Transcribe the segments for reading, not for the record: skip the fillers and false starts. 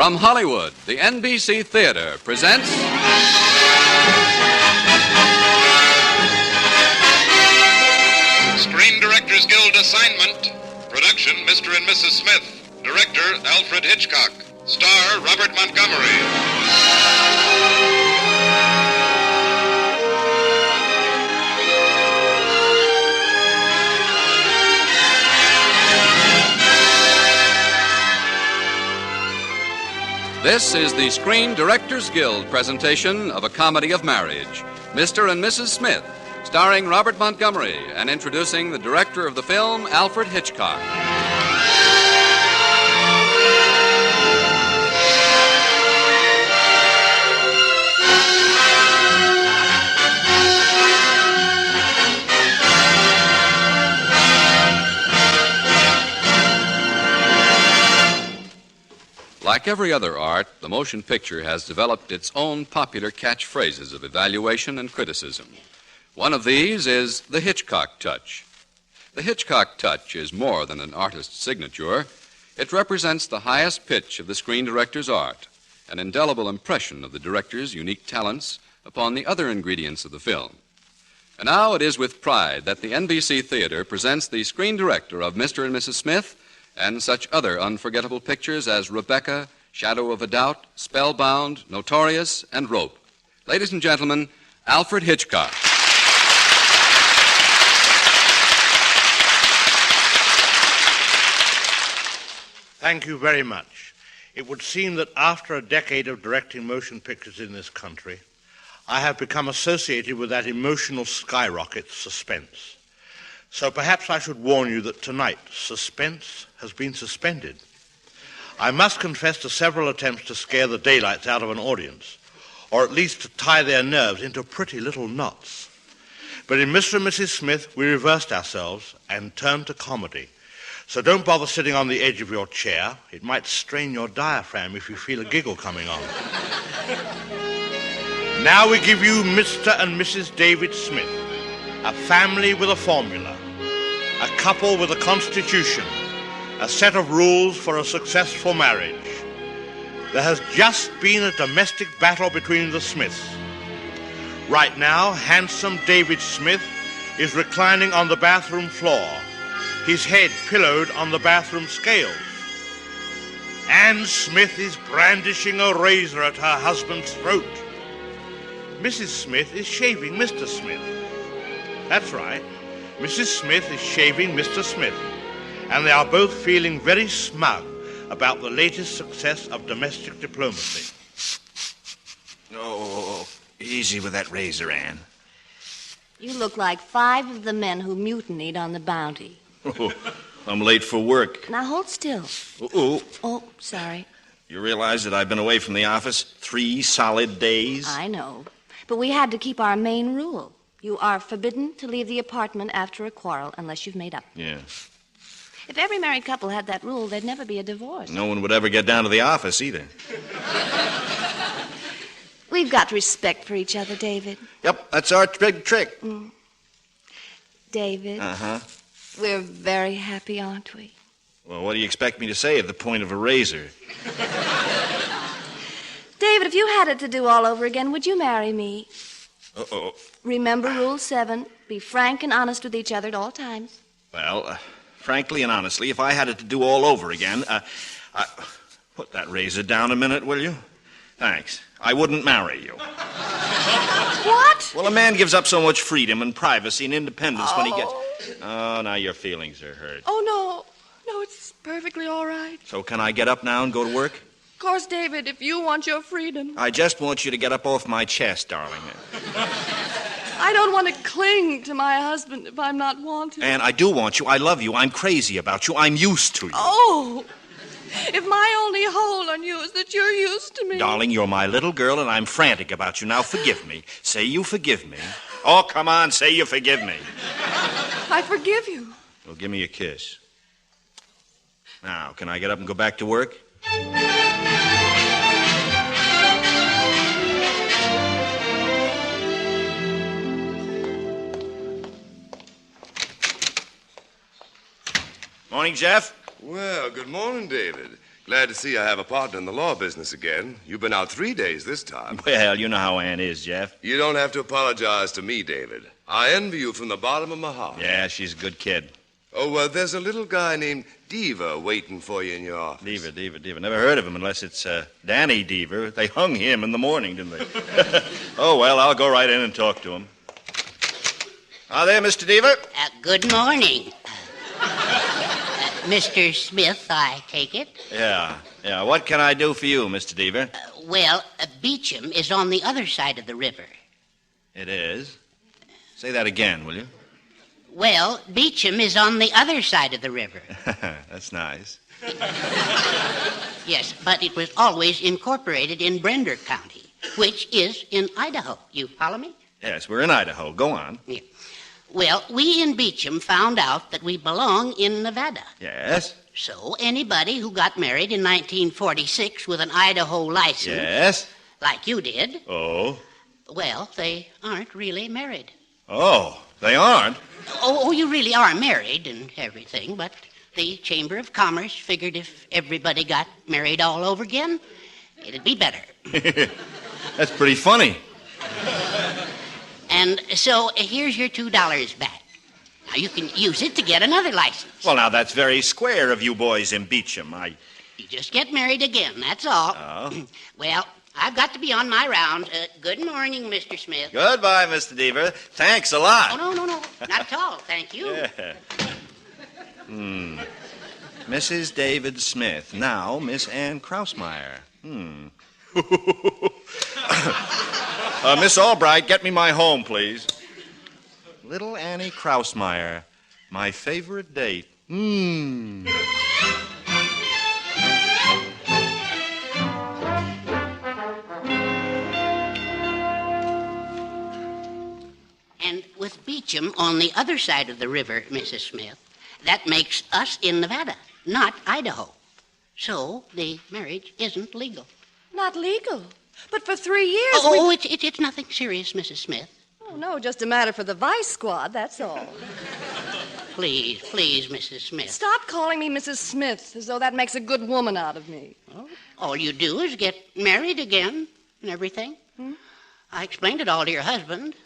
From Hollywood, the NBC Theater presents... Screen Directors Guild assignment. Production, Mr. and Mrs. Smith. Director, Alfred Hitchcock. Star, Robert Montgomery. This is the Screen Directors Guild presentation of A Comedy of Marriage, Mr. and Mrs. Smith, starring Robert Montgomery and introducing the director of the film, Alfred Hitchcock. Like every other art, the motion picture has developed its own popular catchphrases of evaluation and criticism. One of these is the Hitchcock touch. The Hitchcock touch is more than an artist's signature. It represents the highest pitch of the screen director's art, an indelible impression of the director's unique talents upon the other ingredients of the film. And now it is with pride that the NBC Theater presents the screen director of Mr. and Mrs. Smith and such other unforgettable pictures as Rebecca, Shadow of a Doubt, Spellbound, Notorious, and Rope. Ladies and gentlemen, Alfred Hitchcock. Thank you very much. It would seem that after a decade of directing motion pictures in this country, I have become associated with that emotional skyrocket, suspense. So perhaps I should warn you that tonight, suspense has been suspended. I must confess to several attempts to scare the daylights out of an audience, or at least to tie their nerves into pretty little knots. But in Mr. and Mrs. Smith, we reversed ourselves and turned to comedy. So don't bother sitting on the edge of your chair. It might strain your diaphragm if you feel a giggle coming on. Now we give you Mr. and Mrs. David Smith, a family with a formula, a couple with a constitution, a set of rules for a successful marriage. There has just been a domestic battle between the Smiths. Right now, handsome David Smith is reclining on the bathroom floor, his head pillowed on the bathroom scales. Anne Smith is brandishing a razor at her husband's throat. Mrs. Smith is shaving Mr. Smith. That's right. Mrs. Smith is shaving Mr. Smith, and they are both feeling very smug about the latest success of domestic diplomacy. Oh, easy with that razor, Anne. You look like 5 of the men who mutinied on the Bounty. Oh, I'm late for work. Now hold still. Ooh. Oh, sorry. You realize that I've been away from the office 3 solid days? I know, but we had to keep our main rule. You are forbidden to leave the apartment after a quarrel unless you've made up. Yeah. If every married couple had that rule, there'd never be a divorce. No one would ever get down to the office either. We've got respect for each other, David. Yep, that's our big trick. David. Uh-huh. We're very happy, aren't we? Well, what do you expect me to say at the point of a razor? David, if you had it to do all over again, would you marry me? Uh-oh. Remember Rule 7. Be frank and honest with each other at all times. Well, frankly and honestly, if I had it to do all over again, put that razor down a minute, will you? Thanks. I wouldn't marry you. What? Well, a man gives up so much freedom and privacy and independence when he gets... Oh, now your feelings are hurt. Oh, no. No, it's perfectly all right. So can I get up now and go to work? Of course, David, if you want your freedom. I just want you to get up off my chest, darling. I don't want to cling to my husband if I'm not wanted. And I do want you. I love you. I'm crazy about you. I'm used to you. Oh, if my only hold on you is that you're used to me. Darling, you're my little girl, and I'm frantic about you. Now, forgive me. Say you forgive me. Oh, come on, say you forgive me. I forgive you. Well, give me a kiss. Now, can I get up and go back to work? Morning, Jeff. Well, good morning, David. Glad to see I have a partner in the law business again. You've been out 3 days this time. Well, you know how Ann is, Jeff. You don't have to apologize to me, David. I envy you from the bottom of my heart. Yeah, she's a good kid. Oh, there's a little guy named Deaver waiting for you in your office. Deaver. Never heard of him unless it's Danny Deaver. They hung him in the morning, didn't they? Oh, well, I'll go right in and talk to him. Ah, there, Mr. Deaver. Good morning. Mr. Smith, I take it? Yeah. What can I do for you, Mr. Deaver? Beecham is on the other side of the river. It is? Say that again, will you? Well, Beecham is on the other side of the river. That's nice. Yes, but it was always incorporated in Brender County, which is in Idaho. You follow me? Yes, we're in Idaho. Go on. Yeah. Well, we in Beecham found out that we belong in Nevada. Yes? So anybody who got married in 1946 with an Idaho license... Yes? Like you did... Oh? Well, they aren't really married. Oh, they aren't? Oh, you really are married and everything, but the Chamber of Commerce figured if everybody got married all over again, it'd be better. That's pretty funny. And so here's your $2 back. Now, you can use it to get another license. Well, now, that's very square of you boys in Beecham. You just get married again, that's all. Oh? Well, I've got to be on my round. Good morning, Mr. Smith. Goodbye, Mr. Deaver. Thanks a lot. Oh, no. Not at all. Thank you. Yeah. Mrs. David Smith. Now, Miss Ann Krausmeyer. Miss Albright, get me my home, please. Little Annie Krausmeyer. My favorite date. And with Beecham on the other side of the river, Mrs. Smith, that makes us in Nevada, not Idaho. So the marriage isn't legal. Not legal. But for 3 years... It's nothing serious, Mrs. Smith. Oh, no, just a matter for the Vice Squad, that's all. Please, Mrs. Smith. Stop calling me Mrs. Smith, as though that makes a good woman out of me. Well, all you do is get married again and everything. I explained it all to your husband.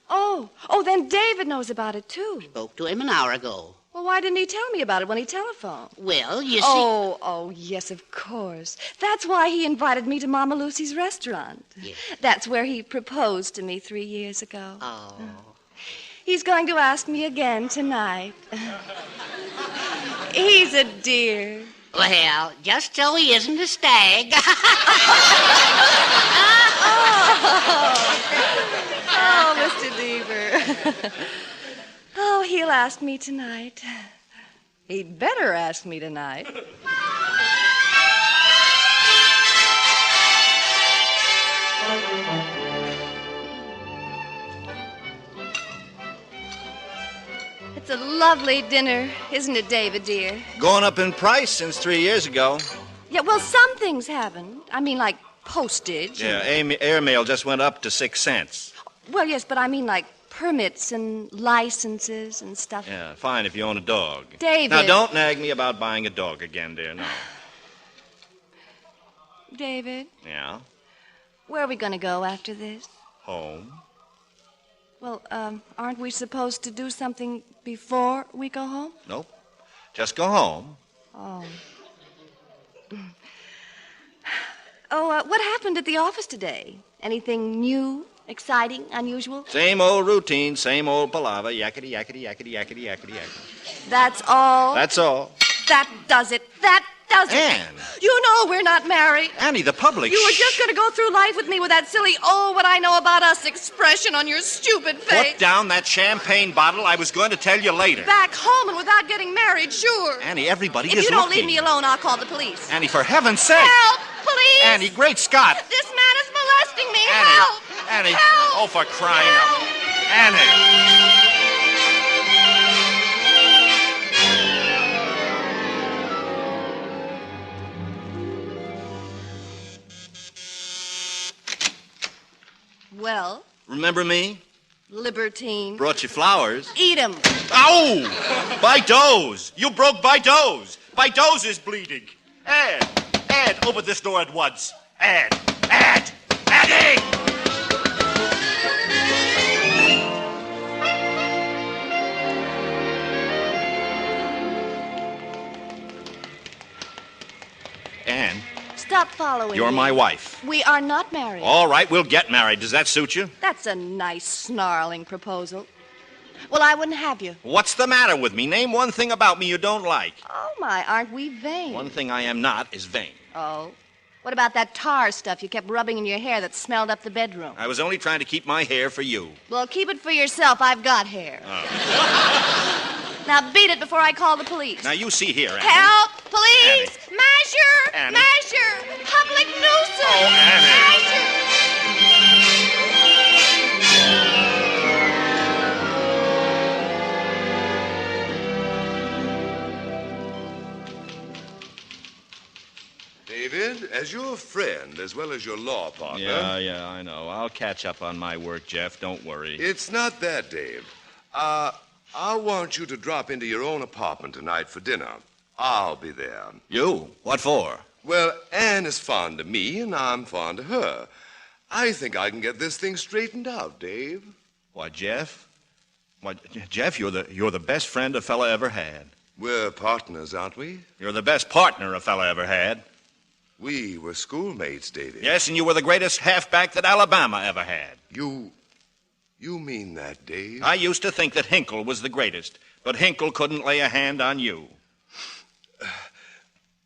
Oh, then David knows about it, too. Spoke to him an hour ago. Well, why didn't he tell me about it when he telephoned? Well, you see... Oh, yes, of course. That's why he invited me to Mama Lucy's restaurant. Yes. That's where he proposed to me 3 years ago. Oh. He's going to ask me again tonight. He's a dear. Well, just so he isn't a stag. Oh, Mr. Deaver. Oh, he'll ask me tonight. He'd better ask me tonight. It's a lovely dinner, isn't it, David, dear? Going up in price since 3 years ago. Yeah, well, some things haven't. I mean, like postage. Yeah, airmail just went up to 6 cents. Well, yes, but I mean, like permits and licenses and stuff. Yeah, fine if you own a dog. David. Now, don't nag me about buying a dog again, dear, no. David, Yeah? where are we going to go after this? Home? Well, aren't we supposed to do something before we go home? Nope. Just go home. Oh. What happened at the office today? Anything new, exciting, unusual? Same old routine, same old palaver. Yakety, yakety, yakety, yakety, yakety, yakety. That's all? That's all. That does it. That does it. Ann. You know we're not married. Annie, the public... You were just going to go through life with me with that silly, oh, what I know about us expression on your stupid face. Put down that champagne bottle. I was going to tell you later. Back home and without getting married, sure. Annie, everybody if is you don't looking. leave me alone, I'll call the police. Annie, for heaven's sake. Help, please. Annie, great Scott. This man is molesting me. Annie. Help. Annie. Help. Oh, for crying out. Annie. Well, Remember me? libertine. Brought you flowers. Eat 'em. Ow! By Doze! You broke By Doze! By Doze is bleeding. Hey! Ed, open this door at once. Ed! Eddie! Anne, Stop following you're me. my wife. We are not married. All right, we'll get married. Does that suit you? That's a nice, snarling proposal. Well, I wouldn't have you. What's the matter with me? Name one thing about me you don't like. Oh, my, aren't we vain? One thing I am not is vain. Oh? What about that tar stuff you kept rubbing in your hair that smelled up the bedroom? I was only trying to keep my hair for you. Well, keep it for yourself. I've got hair. Now beat it before I call the police. Now, you see here, Annie. Help! Police! Annie. Measure! Annie. Measure! Public nuisance! Oh, Annie. Measure! David, as your friend as well as your law partner. Yeah, I know. I'll catch up on my work, Jeff. Don't worry. It's not that, Dave. I want you to drop into your own apartment tonight for dinner. I'll be there. You? What for? Well, Anne is fond of me, and I'm fond of her. I think I can get this thing straightened out, Dave. Why, Jeff? Why, Jeff, you're the best friend a fella ever had. We're partners, aren't we? You're the best partner a fella ever had. We were schoolmates, David. Yes, and you were the greatest halfback that Alabama ever had. You mean that, Dave? I used to think that Hinkle was the greatest, but Hinkle couldn't lay a hand on you.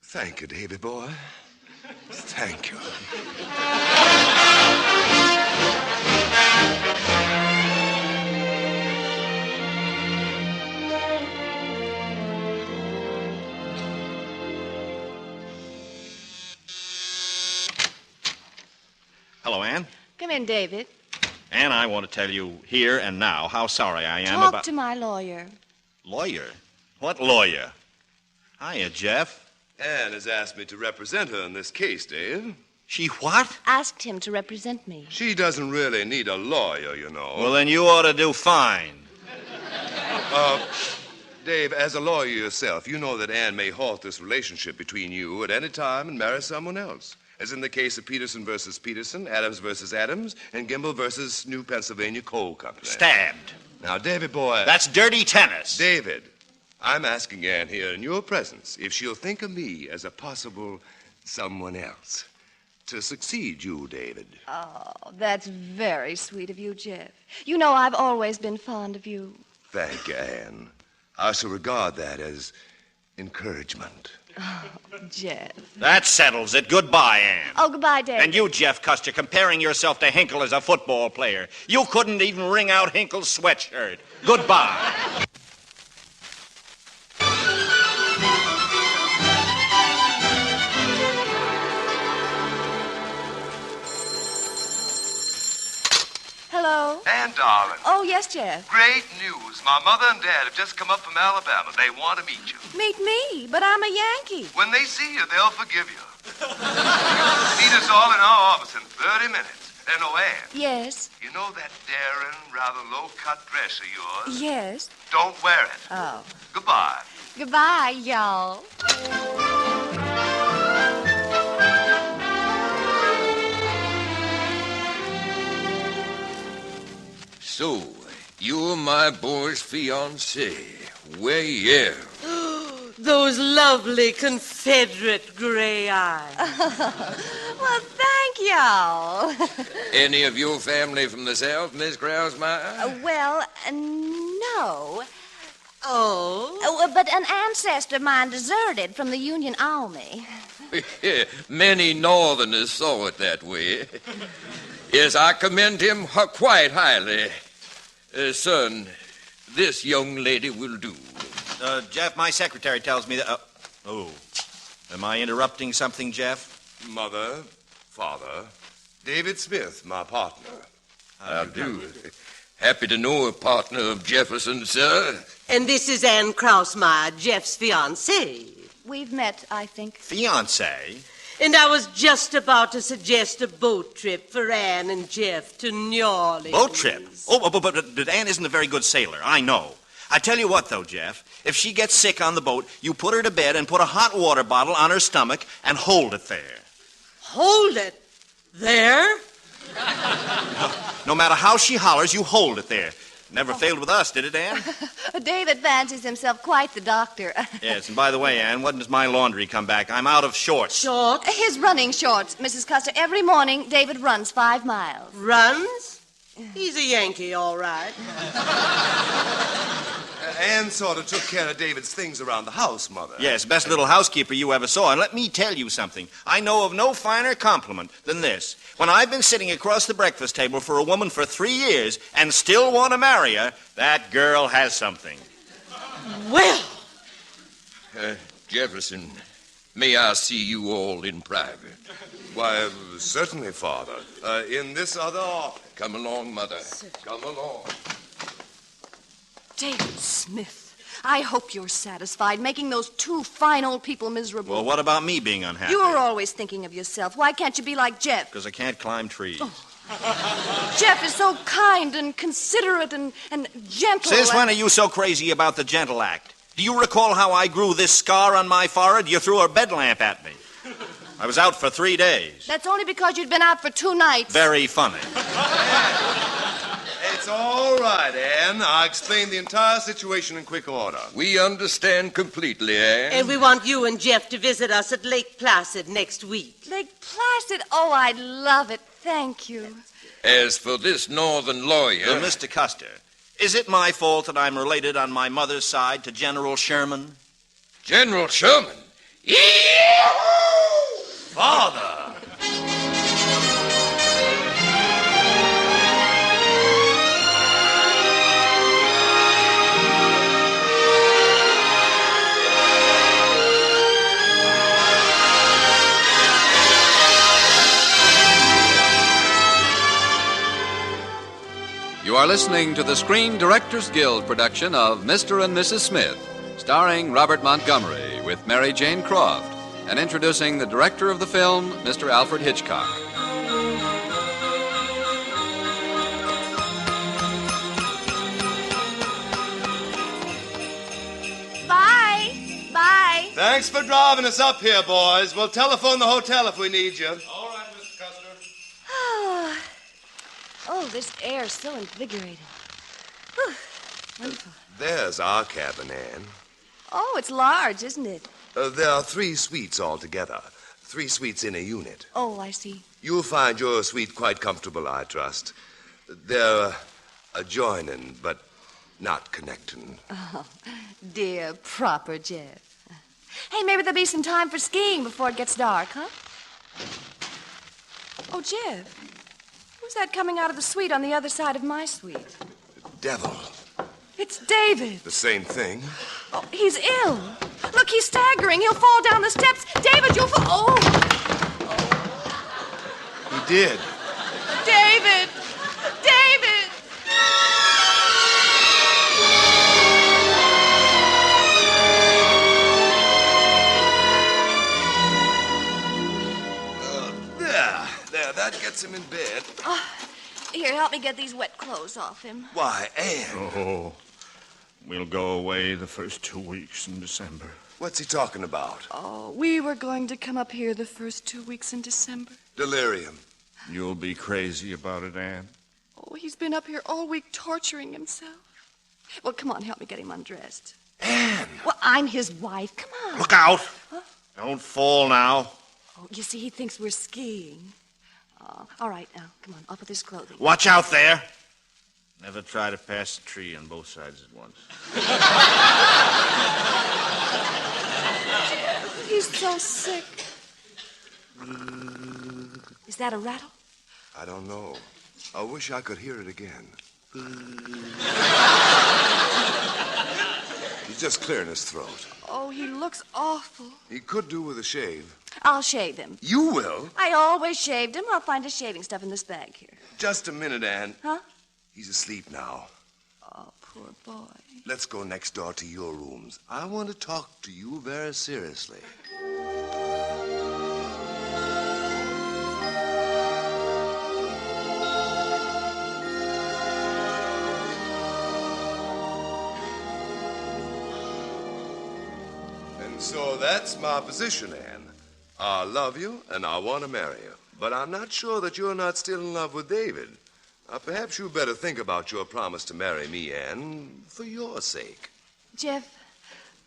Thank you, David boy. Thank you. Hello, Anne. Come in, David. Anne, I want to tell you here and now how sorry I am Talk about... to my lawyer. Lawyer? What lawyer? Hiya, Jeff. Anne has asked me to represent her in this case, Dave. She what? Asked him to represent me. She doesn't really need a lawyer, you know. Well, then you ought to do fine. Dave, as a lawyer yourself, you know that Anne may halt this relationship between you at any time and marry someone else. As in the case of Peterson versus Peterson, Adams versus Adams, and Gimble versus New Pennsylvania Coal Company. Stabbed. Now, David boy... That's dirty tennis. David, I'm asking Anne here in your presence if she'll think of me as a possible someone else to succeed you, David. Oh, that's very sweet of you, Jeff. You know I've always been fond of you. Thank you, Anne. I shall regard that as encouragement. Oh, Jeff. That settles it. Goodbye, Anne. Oh, goodbye, David. And you, Jeff Custer, comparing yourself to Hinkle as a football player. You couldn't even wring out Hinkle's sweatshirt. Goodbye. Hello? Anne, darling. Oh, yes, Jeff. Great news. My mother and dad have just come up from Alabama. They want to meet you. Meet me, but I'm a Yankee. When they see you, they'll forgive you. Meet us all in our office in 30 minutes. And oh, Anne. Yes. You know that daring, rather low-cut dress of yours? Yes. Don't wear it. Oh. Goodbye. Goodbye, y'all. So, you're my boy's fiancée. Well, yeah. Those lovely Confederate gray eyes. Well, thank y'all. Any of your family from the South, Miss Grousemeyer? No. Oh? But an ancestor of mine deserted from the Union Army. Many Northerners saw it that way. Yes, I commend him quite highly. Son, this young lady will do. Jeff, my secretary tells me that... Am I interrupting something, Jeff? Mother, father, David Smith, my partner. How do? Happy to know a partner of Jefferson, sir. And this is Anne Krausemeyer, Jeff's fiancée. We've met, I think. Fiancé? And I was just about to suggest a boat trip for Anne and Jeff to New Orleans. Boat trip? Oh, but Anne isn't a very good sailor. I know. I tell you what, though, Jeff. If she gets sick on the boat, you put her to bed and put a hot water bottle on her stomach and hold it there. Hold it there? No matter how she hollers, you hold it there. Never failed with us, did it, Ann? David fancies himself quite the doctor. Yes, and by the way, Ann, when does my laundry come back? I'm out of shorts. Shorts? His running shorts, Mrs. Custer. Every morning, David runs 5 miles. Runs? He's a Yankee, all right. Ann sort of took care of David's things around the house, Mother. Yes, best little housekeeper you ever saw. And let me tell you something. I know of no finer compliment than this. When I've been sitting across the breakfast table for a woman for 3 years and still want to marry her, that girl has something. Well. Jefferson, may I see you all in private? Why, certainly, Father. In this other office. Come along, Mother. Come along. David Smith, I hope you're satisfied making those 2 fine old people miserable. Well, what about me being unhappy? You're always thinking of yourself. Why can't you be like Jeff? Because I can't climb trees. Jeff is so kind and considerate and gentle. Since when are you so crazy about the gentle act? Do you recall how I grew this scar on my forehead? You threw a bed lamp at me. I was out for 3 days. That's only because you'd been out for 2 nights. Very funny. It's all right, Ann. I'll explain the entire situation in quick order. We understand completely, Ann. And we want you and Jeff to visit us at Lake Placid next week. Lake Placid? Oh, I'd love it. Thank you. As for this northern lawyer... Mr. Custer, is it my fault that I'm related on my mother's side to General Sherman? General Sherman? Father! You are listening to the Screen Directors Guild production of Mr. and Mrs. Smith, starring Robert Montgomery with Mary Jane Croft, and introducing the director of the film, Mr. Alfred Hitchcock. Bye. Bye. Thanks for driving us up here, boys. We'll telephone the hotel if we need you. All right, Mr. Custer. Oh, this air's so invigorating. Whew. Wonderful. There's our cabin, Ann. Oh, it's large, isn't it? There are 3 suites altogether. 3 suites in a unit. Oh, I see. You'll find your suite quite comfortable, I trust. They're adjoining, but not connecting. Oh, dear, proper Jeff. Hey, maybe there'll be some time for skiing before it gets dark, huh? Oh, Jeff, who's that coming out of the suite on the other side of my suite? Devil. It's David. The same thing. Oh, he's ill. Look, he's staggering. He'll fall down the steps. David, you'll fall. Oh. He did. David! David! There, that gets him in bed. Oh, here, help me get these wet clothes off him. Why, Ann. Oh, we'll go away the first 2 weeks in December. What's he talking about? Oh, we were going to come up here the first 2 weeks in December. Delirium. You'll be crazy about it, Ann. Oh, he's been up here all week torturing himself. Well, come on, help me get him undressed. Ann! Well, I'm his wife. Come on. Look out! Huh? Don't fall now. Oh, you see, he thinks we're skiing. All right, now, come on, up with his clothing. Watch out there. Never try to pass a tree on both sides at once. He's so sick. Is that a rattle? I don't know. I wish I could hear it again. He's just clearing his throat. Oh, he looks awful. He could do with a shave. I'll shave him. You will? I always shaved him. I'll find his shaving stuff in this bag here. Just a minute, Ann. Huh? He's asleep now. Oh, poor boy. Let's go next door to your rooms. I want to talk to you very seriously. So that's my position, Anne. I love you and I want to marry you. But I'm not sure that you're not still in love with David. Perhaps you better think about your promise to marry me, Anne, for your sake. Jeff,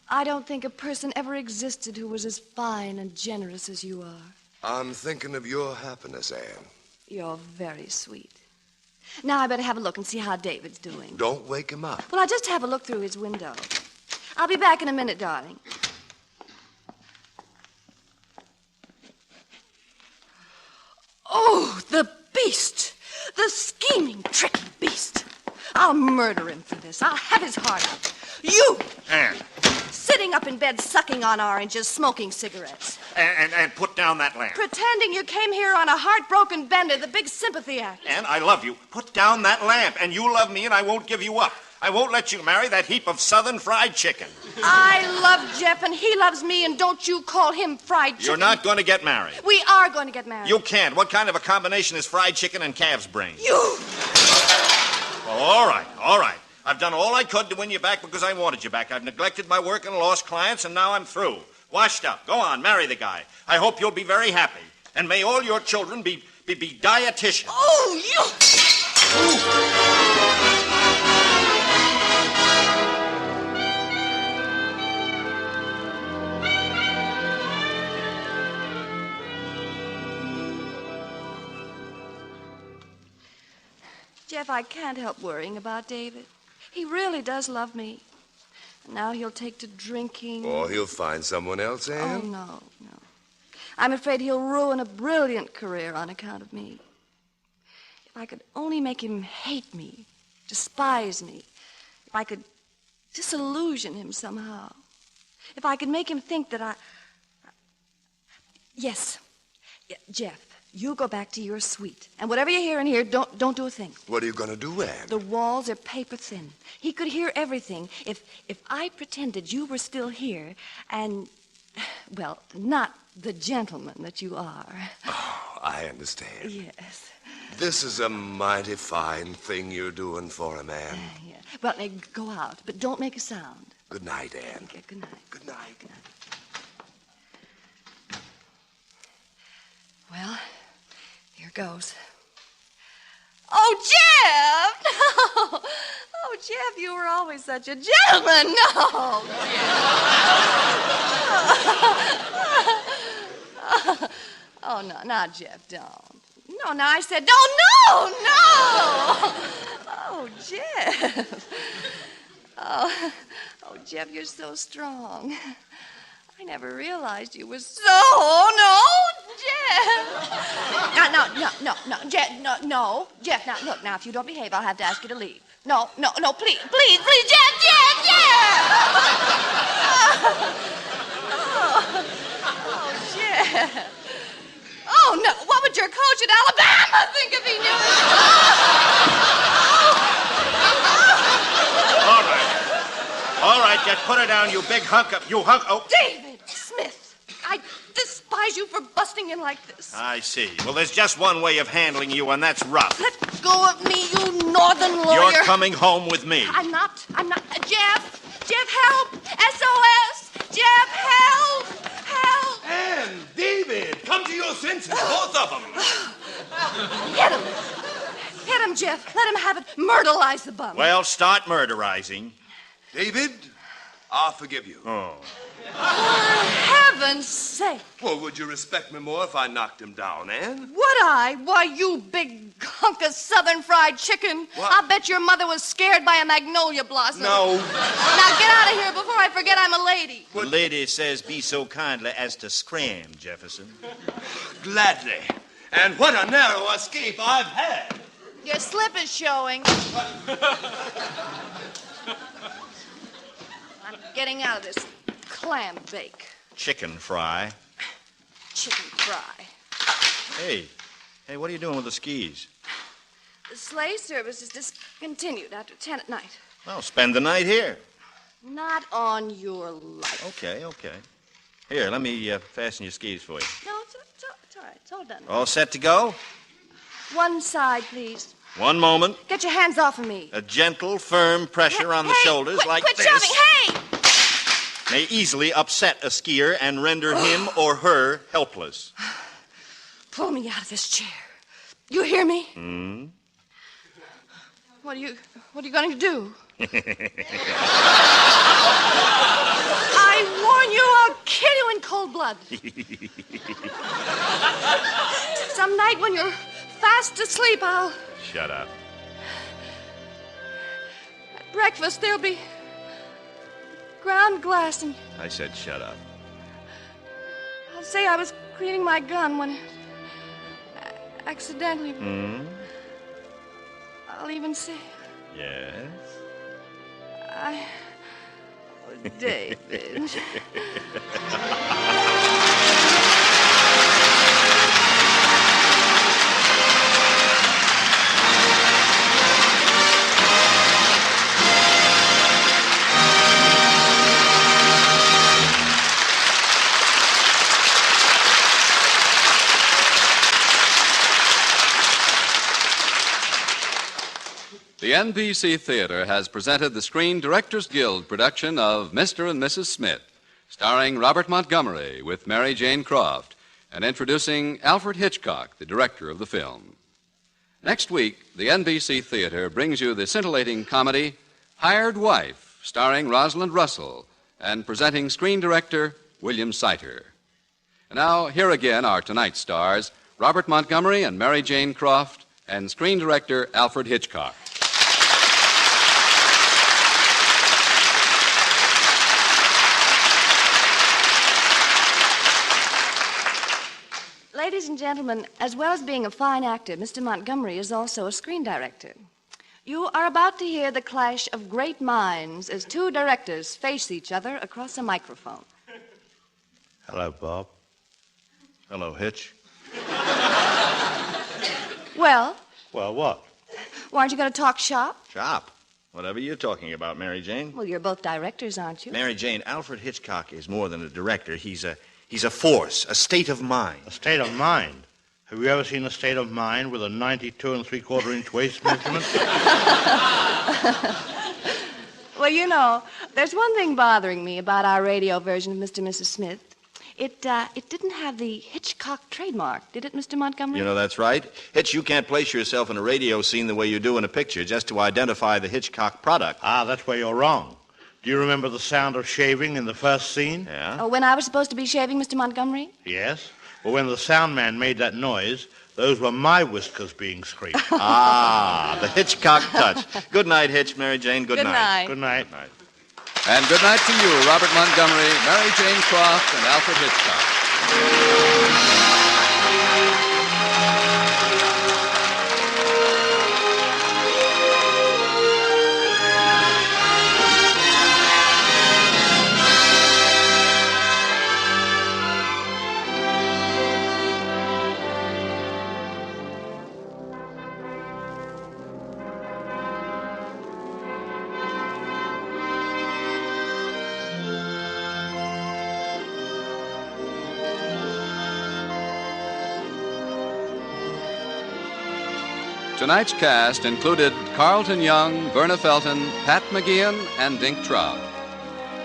I don't think a person ever existed who was as fine and generous as you are. I'm thinking of your happiness, Anne. You're very sweet. Now I better have a look and see how David's doing. Don't wake him up. Well, I'll just have a look through his window. I'll be back in a minute, darling. Oh, the beast! The scheming, tricky beast! I'll murder him for this. I'll have his heart out. You! Anne. Sitting up in bed, sucking on oranges, smoking cigarettes. And put down that lamp. Pretending you came here on a heartbroken bender, the big sympathy act. Anne, I love you. Put down that lamp, and you love me, and I won't give you up. I won't let you marry that heap of southern fried chicken. I love Jeff, and he loves me, and don't you call him fried chicken. You're not going to get married. We are going to get married. You can't. What kind of a combination is fried chicken and calf's brain? You! Well, all right. I've done all I could to win you back because I wanted you back. I've neglected my work and lost clients, and now I'm through. Washed up. Go on, marry the guy. I hope you'll be very happy. And may all your children be dietitians. Oh, you! Jeff, I can't help worrying about David. He really does love me. And now he'll take to drinking. Or he'll find someone else, Anne. Oh, no. I'm afraid he'll ruin a brilliant career on account of me. If I could only make him hate me, despise me, if I could disillusion him somehow, if I could make him think that Yes, Jeff, you go back to your suite. And whatever you hear in here, don't do a thing. What are you going to do, Anne? The walls are paper thin. He could hear everything if I pretended you were still here and, well, not the gentleman that you are. Oh, I understand. Yes. This is a mighty fine thing you're doing for him, Anne. Yeah. Well, now, go out, but don't make a sound. Good night, Anne. Okay, good night. Good night. Good night. Well, here goes. Oh, Jeff! No! Oh, Jeff, you were always such a gentleman. No! Oh, no, not Jeff, don't. No, no, I said, don't, no! Oh, Jeff. Oh, Jeff, you're so strong. I never realized you were so... No, Jeff! No, Jeff, no. Jeff, now, look, now, if you don't behave, I'll have to ask you to leave. No, please, Jeff! Oh, Jeff. Oh, no, what would your coach at Alabama think if he knew it? All right, just put her down, you big hunk of... Oh. David Smith, I despise you for busting in like this. I see. Well, there's just one way of handling you, and that's rough. Let go of me, you northern lawyer. You're coming home with me. I'm not. Jeff, help! SOS! Jeff, help! Anne, David, come to your senses, both of them. Hit him, Jeff. Let him have it. Myrtleize the bum. Well, start murderizing. David, I'll forgive you. Oh. For heaven's sake. Well, would you respect me more if I knocked him down, Anne? Would I? Why, you big hunk of southern fried chicken. What? I'll bet your mother was scared by a magnolia blossom. No. Now get out of here before I forget I'm a lady. The lady says be so kindly as to scram, Jefferson. Gladly. And what a narrow escape I've had. Your slip is showing. I'm getting out of this clam bake. Chicken fry. Chicken fry. Hey, what are you doing with the skis? The sleigh service is discontinued after 10 at night. Well, spend the night here. Not on your life. Okay. Here, let me fasten your skis for you. No, it's all right. It's all done. All set to go? One side, please. One moment. Get your hands off of me. A gentle, firm pressure on the shoulders quit like this. Quit shoving. Hey! may easily upset a skier and render him or her helpless. Pull me out of this chair. You hear me? Hmm? What are you going to do? I warn you, I'll kill you in cold blood. Some night when you're fast asleep, I'll... Shut up. At breakfast, there'll be ground glass, and I said shut up. I'll say I was cleaning my gun when accidentally... Hmm? I'll even say... Yes? Oh, David. The NBC Theater has presented the Screen Directors Guild production of Mr. and Mrs. Smith, starring Robert Montgomery with Mary Jane Croft, and introducing Alfred Hitchcock, the director of the film. Next week, the NBC Theater brings you the scintillating comedy Hired Wife, starring Rosalind Russell, and presenting screen director William Seiter. And now, here again are tonight's stars, Robert Montgomery and Mary Jane Croft, and screen director Alfred Hitchcock. Ladies and gentlemen, as well as being a fine actor, Mr. Montgomery is also a screen director. You are about to hear the clash of great minds as two directors face each other across a microphone. Hello, Bob. Hello, Hitch. Well, Well, what? well, aren't you going to talk shop? Shop. Whatever you're talking about, Mary Jane. Well, you're both directors, aren't you? Mary Jane, Alfred Hitchcock is more than a director. He's a force, a state of mind. A state of mind? Have you ever seen a state of mind with a 92 3/4-inch waist measurement? Well, you know, there's one thing bothering me about our radio version of Mr. and Mrs. Smith. It didn't have the Hitchcock trademark, did it, Mr. Montgomery? You know, that's right. Hitch, you can't place yourself in a radio scene the way you do in a picture just to identify the Hitchcock product. Ah, that's where you're wrong. Do you remember the sound of shaving in the first scene? Yeah? Oh, when I was supposed to be shaving, Mr. Montgomery? Yes. Well, when the sound man made that noise, those were my whiskers being scraped. Ah, the Hitchcock touch. Good night, Hitch, Mary Jane. Good night. Good night. Good night. And good night to you, Robert Montgomery, Mary Jane Croft, and Alfred Hitchcock. Tonight's cast included Carlton Young, Verna Felton, Pat McGeehan, and Dink Trout.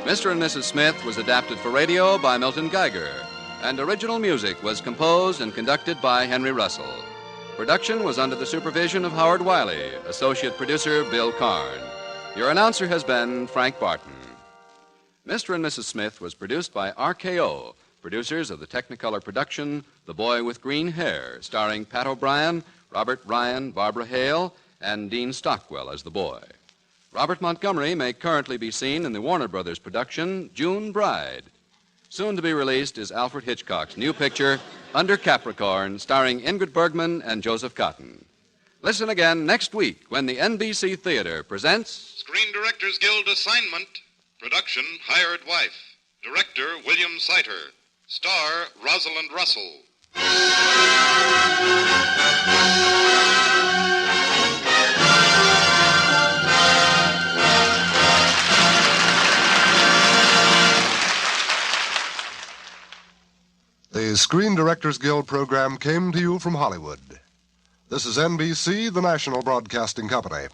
Mr. and Mrs. Smith was adapted for radio by Milton Geiger, and original music was composed and conducted by Henry Russell. Production was under the supervision of Howard Wiley, associate producer Bill Karn. Your announcer has been Frank Barton. Mr. and Mrs. Smith was produced by RKO, producers of the Technicolor production The Boy with Green Hair, starring Pat O'Brien, Robert Ryan, Barbara Hale, and Dean Stockwell as the boy. Robert Montgomery may currently be seen in the Warner Brothers production June Bride. Soon to be released is Alfred Hitchcock's new picture, Under Capricorn, starring Ingrid Bergman and Joseph Cotton. Listen again next week when the NBC Theater presents Screen Directors Guild assignment. Production, Hired Wife. Director, William Seiter. Star, Rosalind Russell. The Screen Directors Guild program came to you from Hollywood. This is NBC, the national broadcasting company.